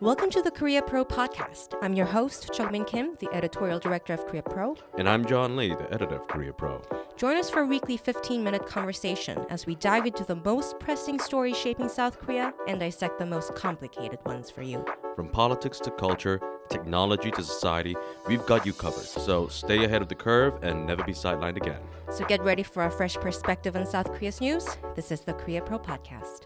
Welcome to the Korea Pro podcast. I'm your host, Jung-min Kim, the editorial director of Korea Pro. And I'm John Lee, the editor of Korea Pro. Join us for a weekly 15-minute conversation as we dive into the most pressing stories shaping South Korea and dissect the most complicated ones for you. From politics to culture, technology to society, we've got you covered. So stay ahead of the curve and never be sidelined again. So get ready for a fresh perspective on South Korea's news. This is the Korea Pro podcast.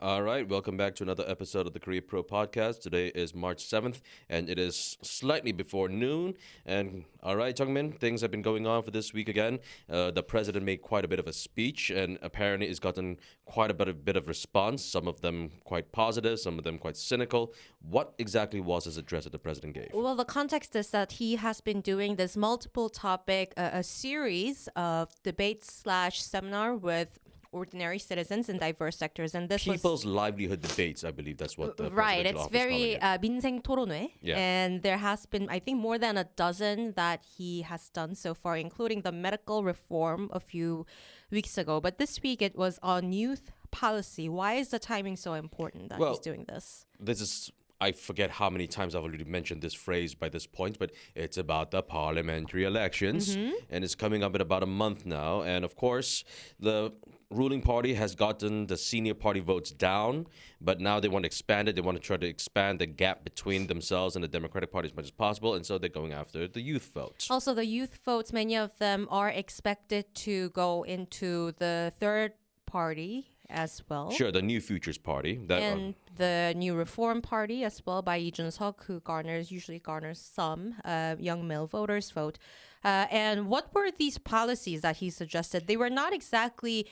All right, welcome back to another episode of the Korea Pro podcast. Today is March 7th, and it is slightly before noon. And all right, Jung-min, things have been going on for this week again. The president made quite a bit of a speech, and apparently it's gotten quite a bit of response, some of them quite positive, some of them quite cynical. What exactly was his address that the president gave? Well, the context is that he has been doing this multiple topic, a series of debates/seminar with ordinary citizens in diverse sectors, and this People's livelihood debates, I believe that's what the right. presidential It's office very calling it. 민생 토론회, Yeah. and there has been, I think, more than a dozen that he has done so far, including the medical reform a few weeks ago. But this week it was on youth policy. Why is the timing so important that he's doing this? This is, I forget how many times I've already mentioned this phrase by this point, but it's about the parliamentary elections, and it's coming up in about a month now. And of course, the ruling party has gotten the senior party votes down, but now they want to expand it. They want to try to expand the gap between themselves and the Democratic Party as much as possible, and so they're going after the youth votes. Also, the youth votes, many of them are expected to go into the third party as well. Sure, the New Futures Party. And the New Reform Party as well by Lee Jun-suk, who usually garners some young male voters' vote. And what were these policies that he suggested? They were not exactly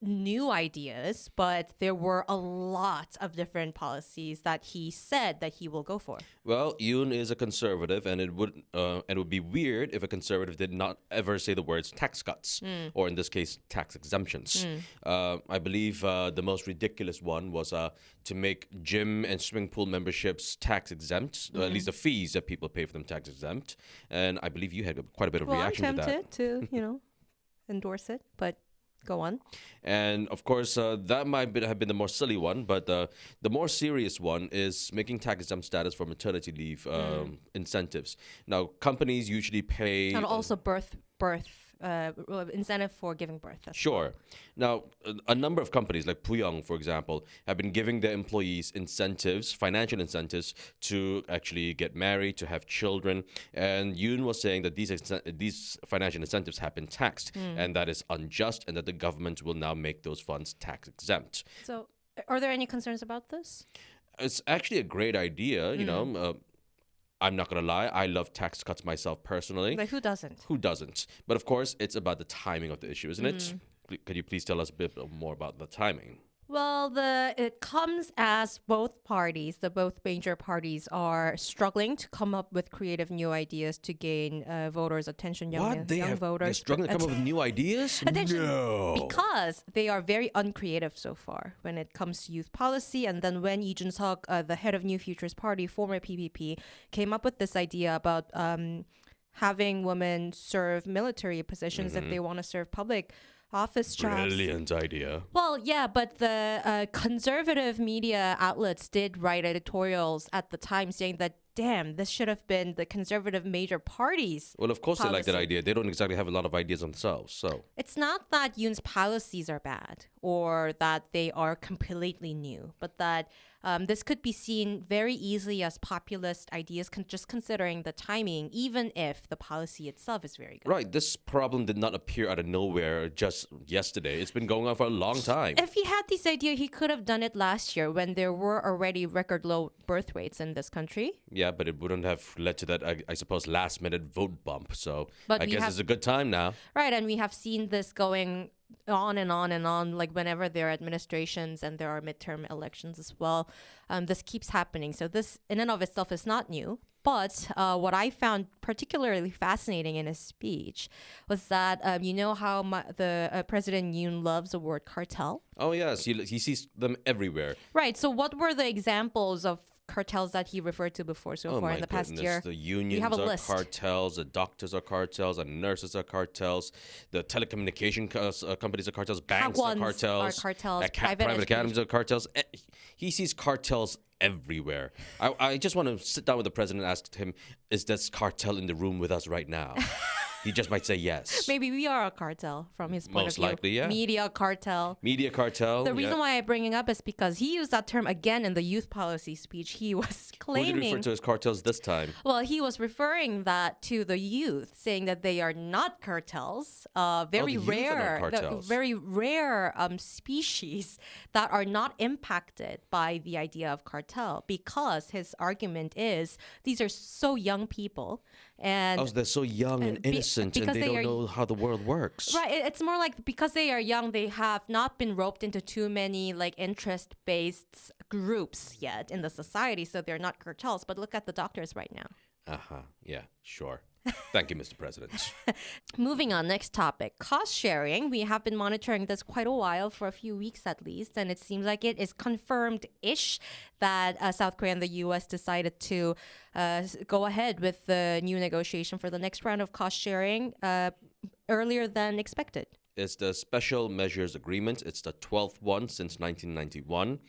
new ideas, but there were a lot of different policies that he said that he will go for. Well, Yoon is a conservative, and it would be weird if a conservative did not ever say the words tax cuts, or in this case, tax exemptions. I believe the most ridiculous one was to make gym and swimming pool memberships tax exempt, at least the fees that people pay for them tax exempt. And I believe you had quite a bit of reaction to that. I'm tempted to, endorse it, but go on. And of course, that might have been the more silly one, but the more serious one is making tax exempt status for maternity leave incentives. Now, companies usually pay... And also birth incentive for giving birth. Sure. Now, a number of companies like Puyong, for example, have been giving their employees incentives, financial incentives, to actually get married, to have children. And Yoon was saying that these financial incentives have been taxed, and that is unjust, and that the government will now make those funds tax exempt. So, are there any concerns about this? It's actually a great idea, I'm not going to lie, I love tax cuts myself personally. Like, who doesn't? Who doesn't? But of course, it's about the timing of the issue, isn't it? Could you please tell us a bit more about the timing? Well, it comes as both major parties are struggling to come up with creative new ideas to gain voters' attention, young They're voters. struggling to come up with new ideas? Attention, No! because they are very uncreative so far when it comes to youth policy. And then when Lee Jun-suk, the head of New Futures Party, former PPP, came up with this idea about having women serve military positions if they want to serve public office jobs. Brilliant idea. Well, yeah, but the conservative media outlets did write editorials at the time saying that, damn, this should have been the conservative major parties. Well, of course they like that policy. idea. They don't exactly have a lot of ideas themselves, so... It's not that Yoon's policies are bad or that they are completely new, but that this could be seen very easily as populist ideas, just considering the timing, even if the policy itself is very good. Right, this problem did not appear out of nowhere just yesterday. It's been going on for a long time. If he had this idea, he could have done it last year when there were already record low birth rates in this country. Yeah, but it wouldn't have led to that, I suppose, last-minute vote bump. So But I guess it's a good time now. Right, and we have seen this going on and on and on, like whenever there are administrations and there are midterm elections as well. This keeps happening. So this in and of itself is not new. But what I found particularly fascinating in his speech was that, you know how the President Yoon loves the word cartel? Oh, yes. He sees them everywhere. Right. So what were the examples of cartels that he referred to before so far in the past year? The unions have a are list. cartels, the doctors are cartels, the nurses are cartels, the telecommunication companies are cartels, banks are Hagwons cartels, are cartels, private academies are cartels. he sees cartels everywhere. I just want to sit down with the president and ask him, is this cartel in the room with us right now? He just might say yes. Maybe we are a cartel from his point Most of view. likely, yeah. Media cartel. Media cartel. The reason why I bring it up is because he used that term again in the youth policy speech. He was claiming. Who did he refer to as cartels this time? Well, he was referring that to the youth, saying that they are not cartels. Very rare, very rare species that are not impacted by the idea of cartel, because his argument is these are so young people. And they're so young and innocent, and they don't know how the world works. Right. It's more like because they are young, they have not been roped into too many like interest-based groups yet in the society, so they're not cartels. But look at the doctors right now. Yeah, sure. Thank you, Mr. President. Moving on, next topic. Cost sharing. We have been monitoring this quite a while, for a few weeks at least, and it seems like it is confirmed-ish that South Korea and the U.S. decided to go ahead with the new negotiation for the next round of cost sharing earlier than expected. It's the Special Measures Agreement. It's the 12th one since 1991.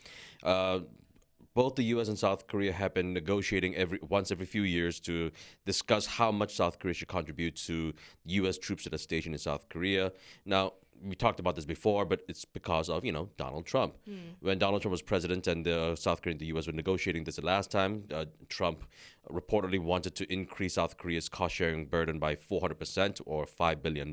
Both the U.S. and South Korea have been negotiating once every few years to discuss how much South Korea should contribute to U.S. troops that are stationed in South Korea. Now, we talked about this before, but it's because of, Donald Trump. When Donald Trump was president and South Korea and the U.S. were negotiating this the last time, Trump reportedly wanted to increase South Korea's cost-sharing burden by 400% or $5 billion.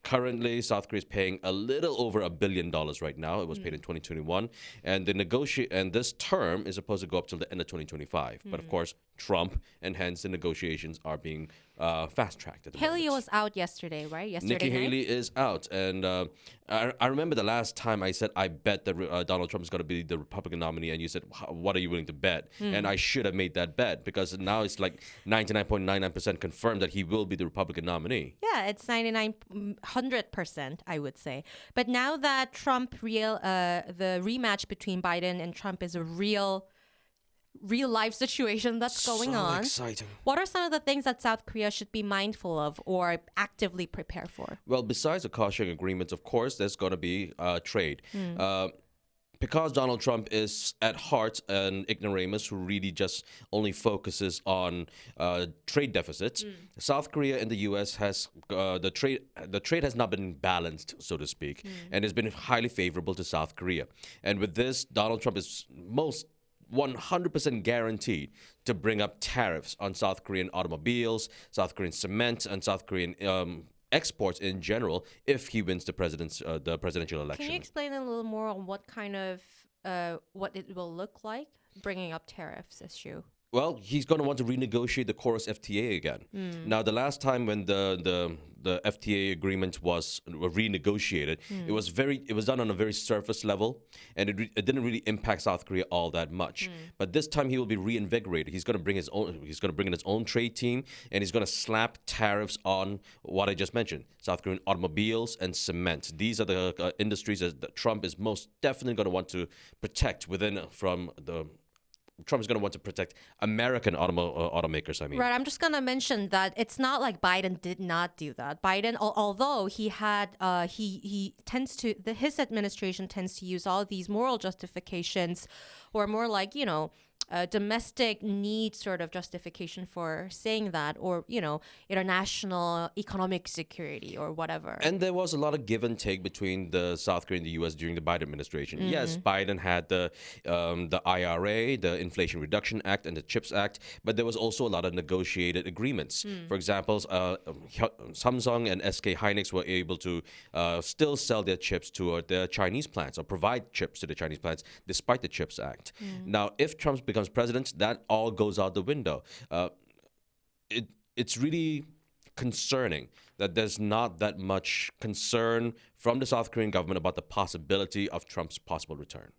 Currently, South Korea is paying a little over $1 billion right now. It was paid in 2021. And this term is supposed to go up till the end of 2025. But of course, Trump, and hence the negotiations are being fast-tracked at the moment. Haley was out yesterday, right? Nikki Haley is out. And I remember the last time I said I bet that Donald Trump is going to be the Republican nominee, and you said, what are you willing to bet? And I should have made that bet, because now it's like 99.99% confirmed that he will be the Republican nominee. Yeah, it's 100%, I would say. But now that the rematch between Biden and Trump is a real life situation that's going on. Exciting. What are some of the things that South Korea should be mindful of or actively prepare for? Well, besides the cost-sharing agreements, of course, there's going to be trade. Because Donald Trump is at heart an ignoramus who really just only focuses on trade deficits, South Korea and the U.S. has the trade has not been balanced, so to speak, and has been highly favorable to South Korea. And with this, Donald Trump is most 100% guaranteed to bring up tariffs on South Korean automobiles, South Korean cement, and South Korean exports in general if he wins the presidential election. Can you explain a little more on what kind of what it will look like, bringing up tariffs issue? Well, he's going to want to renegotiate the Chorus FTA again. Now, the last time when the FTA agreement was renegotiated, it was done on a very surface level, and it didn't really impact South Korea all that much. But this time he will be reinvigorated. He's going to bring in his own trade team, and he's going to slap tariffs on what I just mentioned: South Korean automobiles and cement. These are the industries that Trump is most definitely going to want to protect Trump is going to want to protect American automakers, I mean. Right. I'm just going to mention that it's not like Biden did not do that. Biden, although he had, he tends to, his administration tends to use all these moral justifications, or more like, domestic need sort of justification for saying that, or, international economic security or whatever. And there was a lot of give and take between the South Korea and the U.S. during the Biden administration. Yes, Biden had the IRA, the Inflation Reduction Act, and the CHIPS Act, but there was also a lot of negotiated agreements. For example, Samsung and SK Hynix were able to still sell their chips to their Chinese plants, or provide chips to the Chinese plants, despite the CHIPS Act. Now, if Trump becomes president, that all goes out the window. It's really concerning that there's not that much concern from the South Korean government about the possibility of Trump's possible return.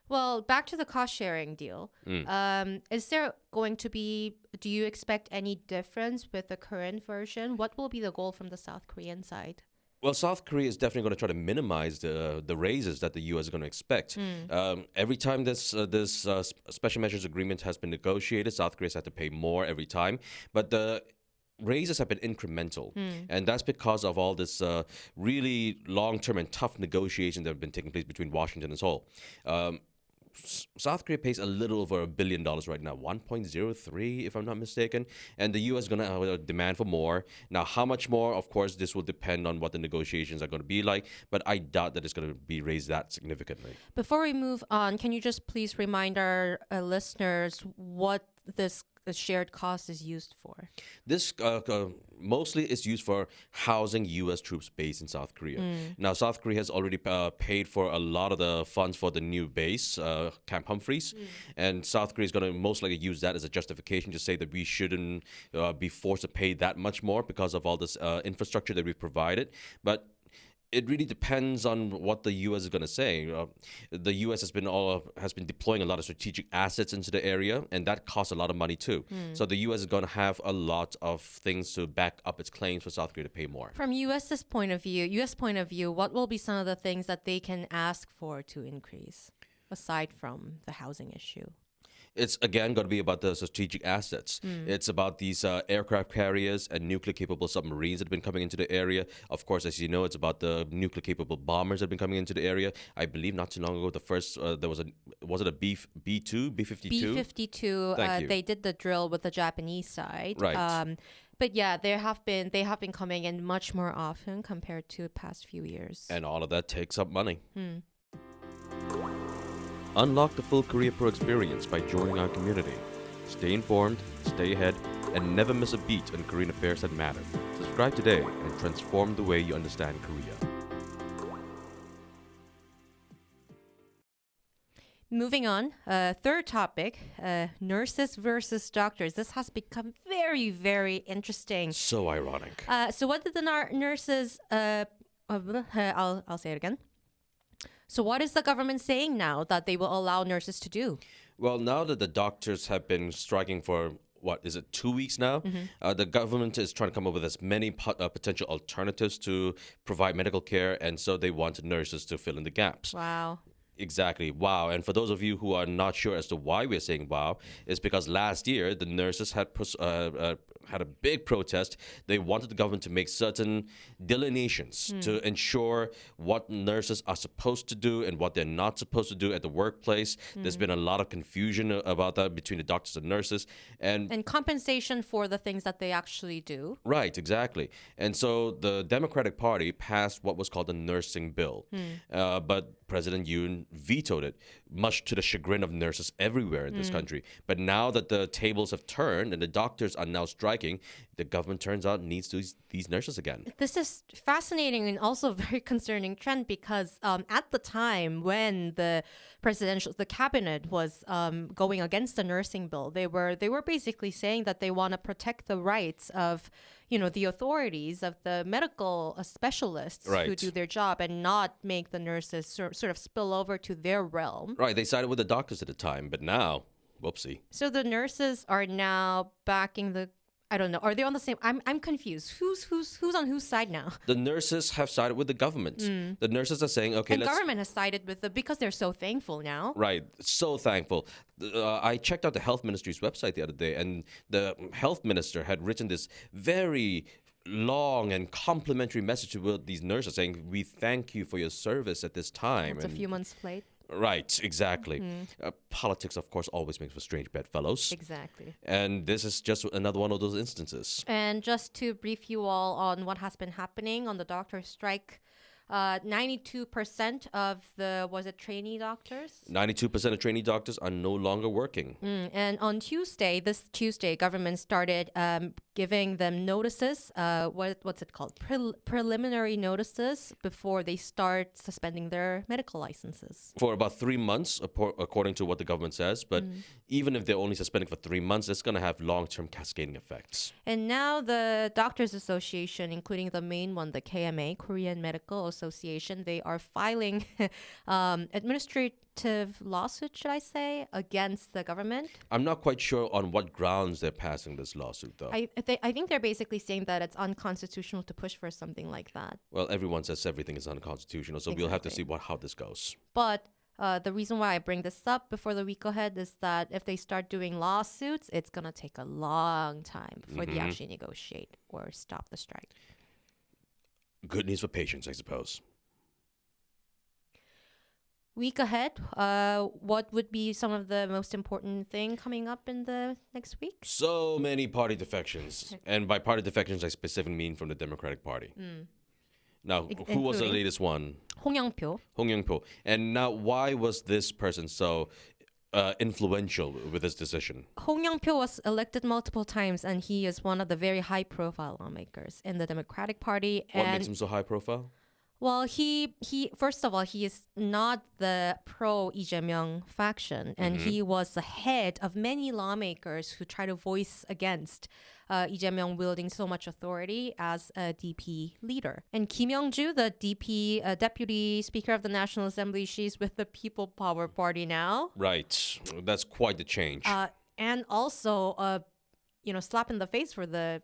Well, back to the cost-sharing deal. Is there going to be, do you expect any difference with the current version? What will be the goal from the South Korean side? Well, South Korea is definitely going to try to minimize the raises that the U.S. is going to expect. Every time this special measures agreement has been negotiated, South Korea has had to pay more every time. But the raises have been incremental. And that's because of all this really long-term and tough negotiations that have been taking place between Washington and Seoul. South Korea pays a little over $1 billion right now, 1.03 if I'm not mistaken, and the U.S. is going to have a demand for more. Now, how much more? Of course, this will depend on what the negotiations are going to be like, but I doubt that it's going to be raised that significantly. Before we move on, can you just please remind our listeners what this shared cost is used for? This mostly is used for housing U.S. troops based in South Korea. Now, South Korea has already paid for a lot of the funds for the new base, Camp Humphreys, and South Korea is going to most likely use that as a justification to say that we shouldn't be forced to pay that much more because of all this infrastructure that we've provided. But it really depends on what the U.S. is going to say. The U.S. has been deploying a lot of strategic assets into the area, and that costs a lot of money too. So the U.S. is going to have a lot of things to back up its claims for South Korea to pay more. From U.S. point of view, what will be some of the things that they can ask for to increase, aside from the housing issue? It's again going to be about the strategic assets. It's about these aircraft carriers and nuclear-capable submarines that have been coming into the area. Of course, as you know, it's about the nuclear-capable bombers that have been coming into the area. I believe not too long ago, the first was it a B-52, B-52? B-52. Thank you. They did the drill with the Japanese side. Right. But yeah, they have been coming in much more often compared to the past few years. And all of that takes up money. Unlock the full Korea Pro experience by joining our community. Stay informed, stay ahead, and never miss a beat on Korean affairs that matter. Subscribe today and transform the way you understand Korea. Moving on, third topic, nurses versus doctors. This has become very, very interesting. So ironic. So what did the nurses, I'll say it again. So what is the government saying now that they will allow nurses to do? Well, now that the doctors have been striking for, 2 weeks now? The government is trying to come up with as many potential alternatives to provide medical care, and so they want nurses to fill in the gaps. Wow. Exactly. Wow. And for those of you who are not sure as to why we're saying wow, it's because last year the nurses had a big protest. They wanted the government to make certain delineations to ensure what nurses are supposed to do and what they're not supposed to do at the workplace. There's been a lot of confusion about that between the doctors and nurses. And compensation for the things that they actually do. Right, exactly. And so the Democratic Party passed what was called the nursing bill. But President Yoon vetoed it, much to the chagrin of nurses everywhere in this country. But now that the tables have turned and the doctors are now striking, the government turns out needs these nurses again. This is fascinating and also a very concerning trend because at the time when the cabinet was going against the nursing bill, they were basically saying that they want to protect the rights of the authorities, of the medical specialists who do their job and not make the nurses sort of spill over to their realm. Right. They sided with the doctors at the time, but now, whoopsie. So the nurses are now backing the, I don't know, are they on the same? I'm confused. Who's on whose side now? The nurses have sided with the government. The nurses are saying, okay, and government has sided with them because they're so thankful now. Right. So thankful. I checked out the health ministry's website the other day, and the health minister had written this very long and complimentary message to these nurses saying, we thank you for your service at this time. It's a few months late. Right, exactly. Politics, of course, always makes for strange bedfellows. Exactly. And this is just another one of those instances. And just to brief you all on what has been happening on the doctor strike, 92% of the, trainee doctors? 92% of trainee doctors are no longer working. And on this Tuesday, government started giving them notices, what's it called? Preliminary notices before they start suspending their medical licenses. For about 3 months, according to what the government says. But even if they're only suspending for 3 months, it's going to have long-term cascading effects. And now the Doctors Association, including the main one, the KMA, Korean Medical Association, they are filing administrative lawsuit, should I say, against the government. I'm not quite sure on what grounds they're passing this lawsuit, though. I think they're basically saying that it's unconstitutional to push for something like that. Well, everyone says everything is unconstitutional, so we'll have to see how this goes. But the reason why I bring this up before the week ahead is that if they start doing lawsuits, it's going to take a long time before they actually negotiate or stop the strike. Good news for patients, I suppose. week ahead, what would be some of the most important thing coming up in the next week? So many party defections. And by party defections, I specifically mean from the Democratic Party. Now, who was the Including? latest one? Hong Young-pyo. Hong Young-pyo. And now, why was this person so influential with this decision? Hong Young-pyo was elected multiple times, and he is one of the very high-profile lawmakers in the Democratic Party. What And makes him so high profile? well, he first of all, he is not the pro-Lee Jae-myung faction, and he was the head of many lawmakers who try to voice against Lee Jae-myung wielding so much authority as a DP leader. And Kim Young-ju, the DP deputy speaker of the National Assembly, she's with the People Power Party now, Right. That's quite the change. and also slap in the face for the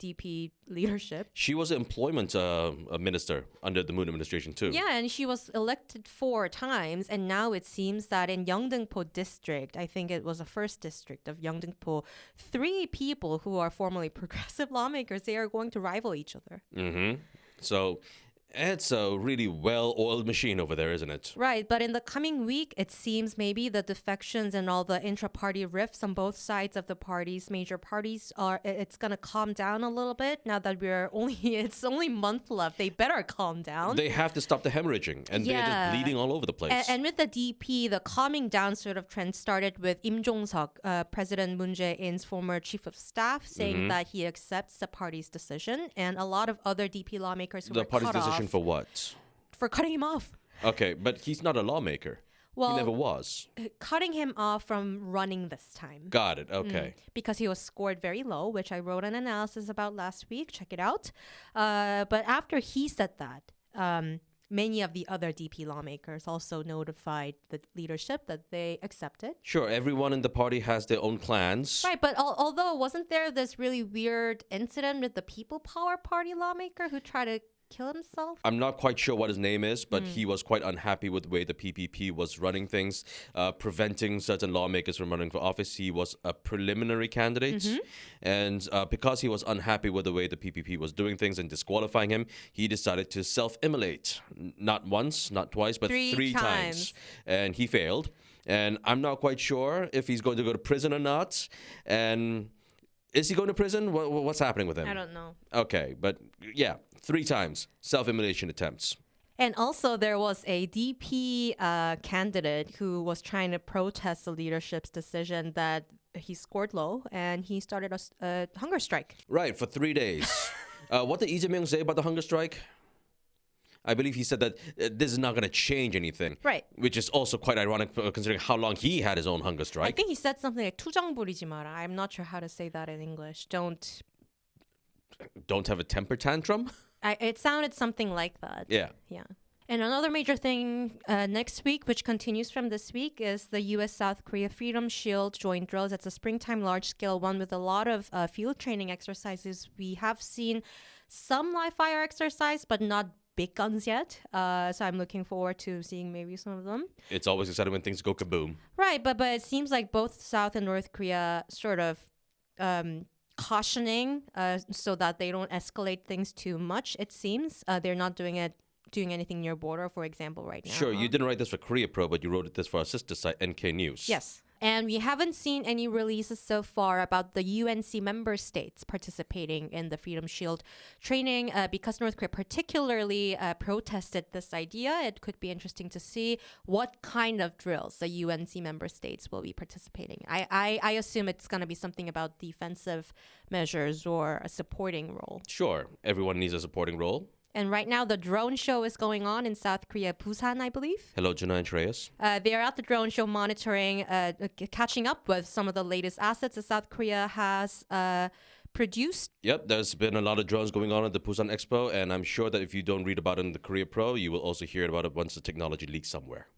DP leadership. She was an employment minister under the Moon administration, too. Yeah, and she was elected 4 times, and now it seems that in Yeongdeungpo district, I think it was the first district of Yeongdeungpo, 3 people who are formerly progressive lawmakers, they are going to rival each other. So it's a really well-oiled machine over there, isn't it? Right, but in the coming week, it seems maybe the defections and all the intra-party rifts on both sides of the parties, major parties, it's going to calm down a little bit now that it's only a month left. They better calm down. They have to stop the hemorrhaging, and they're Yeah. just bleeding all over the place. And with the DP, the calming down sort of trend started with Im Jong-seok, President Moon Jae-in's former chief of staff, saying that he accepts the party's decision, and a lot of other DP lawmakers who The were party's cut decision off for what? for cutting him off. Okay, but he's not a lawmaker. Well, He never was. cutting him off from running this time. Got it. Okay. Because he was scored very low, which I wrote an analysis about last week. Check it out. But after he said that, many of the other DP lawmakers also notified the leadership that they accepted. Sure, everyone in the party has their own plans. Right, but although wasn't there this really weird incident with the People Power Party lawmaker who tried to kill himself? I'm not quite sure what his name is, but he was quite unhappy with the way the PPP was running things, preventing certain lawmakers from running for office. He was a preliminary candidate. And because he was unhappy with the way the PPP was doing things and disqualifying him, he decided to self-immolate. Not once, not twice, but 3 times. And he failed. And I'm not quite sure if he's going to go to prison or not. And is he going to prison? What's happening with him? I don't know. Okay, but yeah, 3 times self-immolation attempts. And also there was a DP candidate who was trying to protest the leadership's decision that he scored low, and he started a hunger strike. Right, for 3 days. What did Lee Jae-myung say about the hunger strike? I believe he said that this is not going to change anything. Right. Which is also quite ironic considering how long he had his own hunger I strike. think he said something like 투정 부리지 마라. I'm not sure how to say that in English. Don't. Don't have a temper tantrum? It sounded something like that. Yeah. Yeah. And another major thing next week, which continues from this week, is the U.S.-South Korea Freedom Shield joint drills. It's a springtime large-scale one with a lot of field training exercises. We have seen some live fire exercise, but not big guns yet. So I'm looking forward to seeing maybe some of them. It's always exciting when things go kaboom. Right, but it seems like both South and North Korea sort of cautioning so that they don't escalate things too much. It seems they're not doing anything near border, for example, right now. Sure, you didn't write this for Korea Pro, but you wrote this for our sister site, NK News. Yes. And we haven't seen any releases so far about the UNC member states participating in the Freedom Shield training because North Korea particularly protested this idea. It could be interesting to see what kind of drills the UNC member states will be participating. I assume it's going to be something about defensive measures or a supporting role. Sure, everyone needs a supporting role. And right now, the drone show is going on in South Korea, Busan, I believe. Hello, Juna and Treyas. They are at the drone show monitoring, catching up with some of the latest assets that South Korea has produced. Yep, there's been a lot of drones going on at the Busan Expo, and I'm sure that if you don't read about it in the Korea Pro, you will also hear about it once the technology leaks somewhere.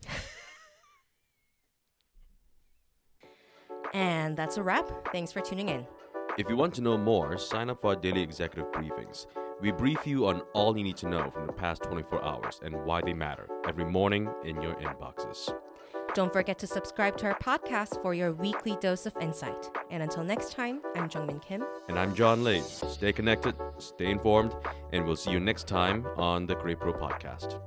And that's a wrap. Thanks for tuning in. If you want to know more, sign up for our daily executive briefings. We brief you on all you need to know from the past 24 hours and why they matter every morning in your inboxes. Don't forget to subscribe to our podcast for your weekly dose of insight. And until next time, I'm Jungmin Kim. And I'm John Lay. Stay connected, stay informed, and we'll see you next time on the Korea Pro Podcast.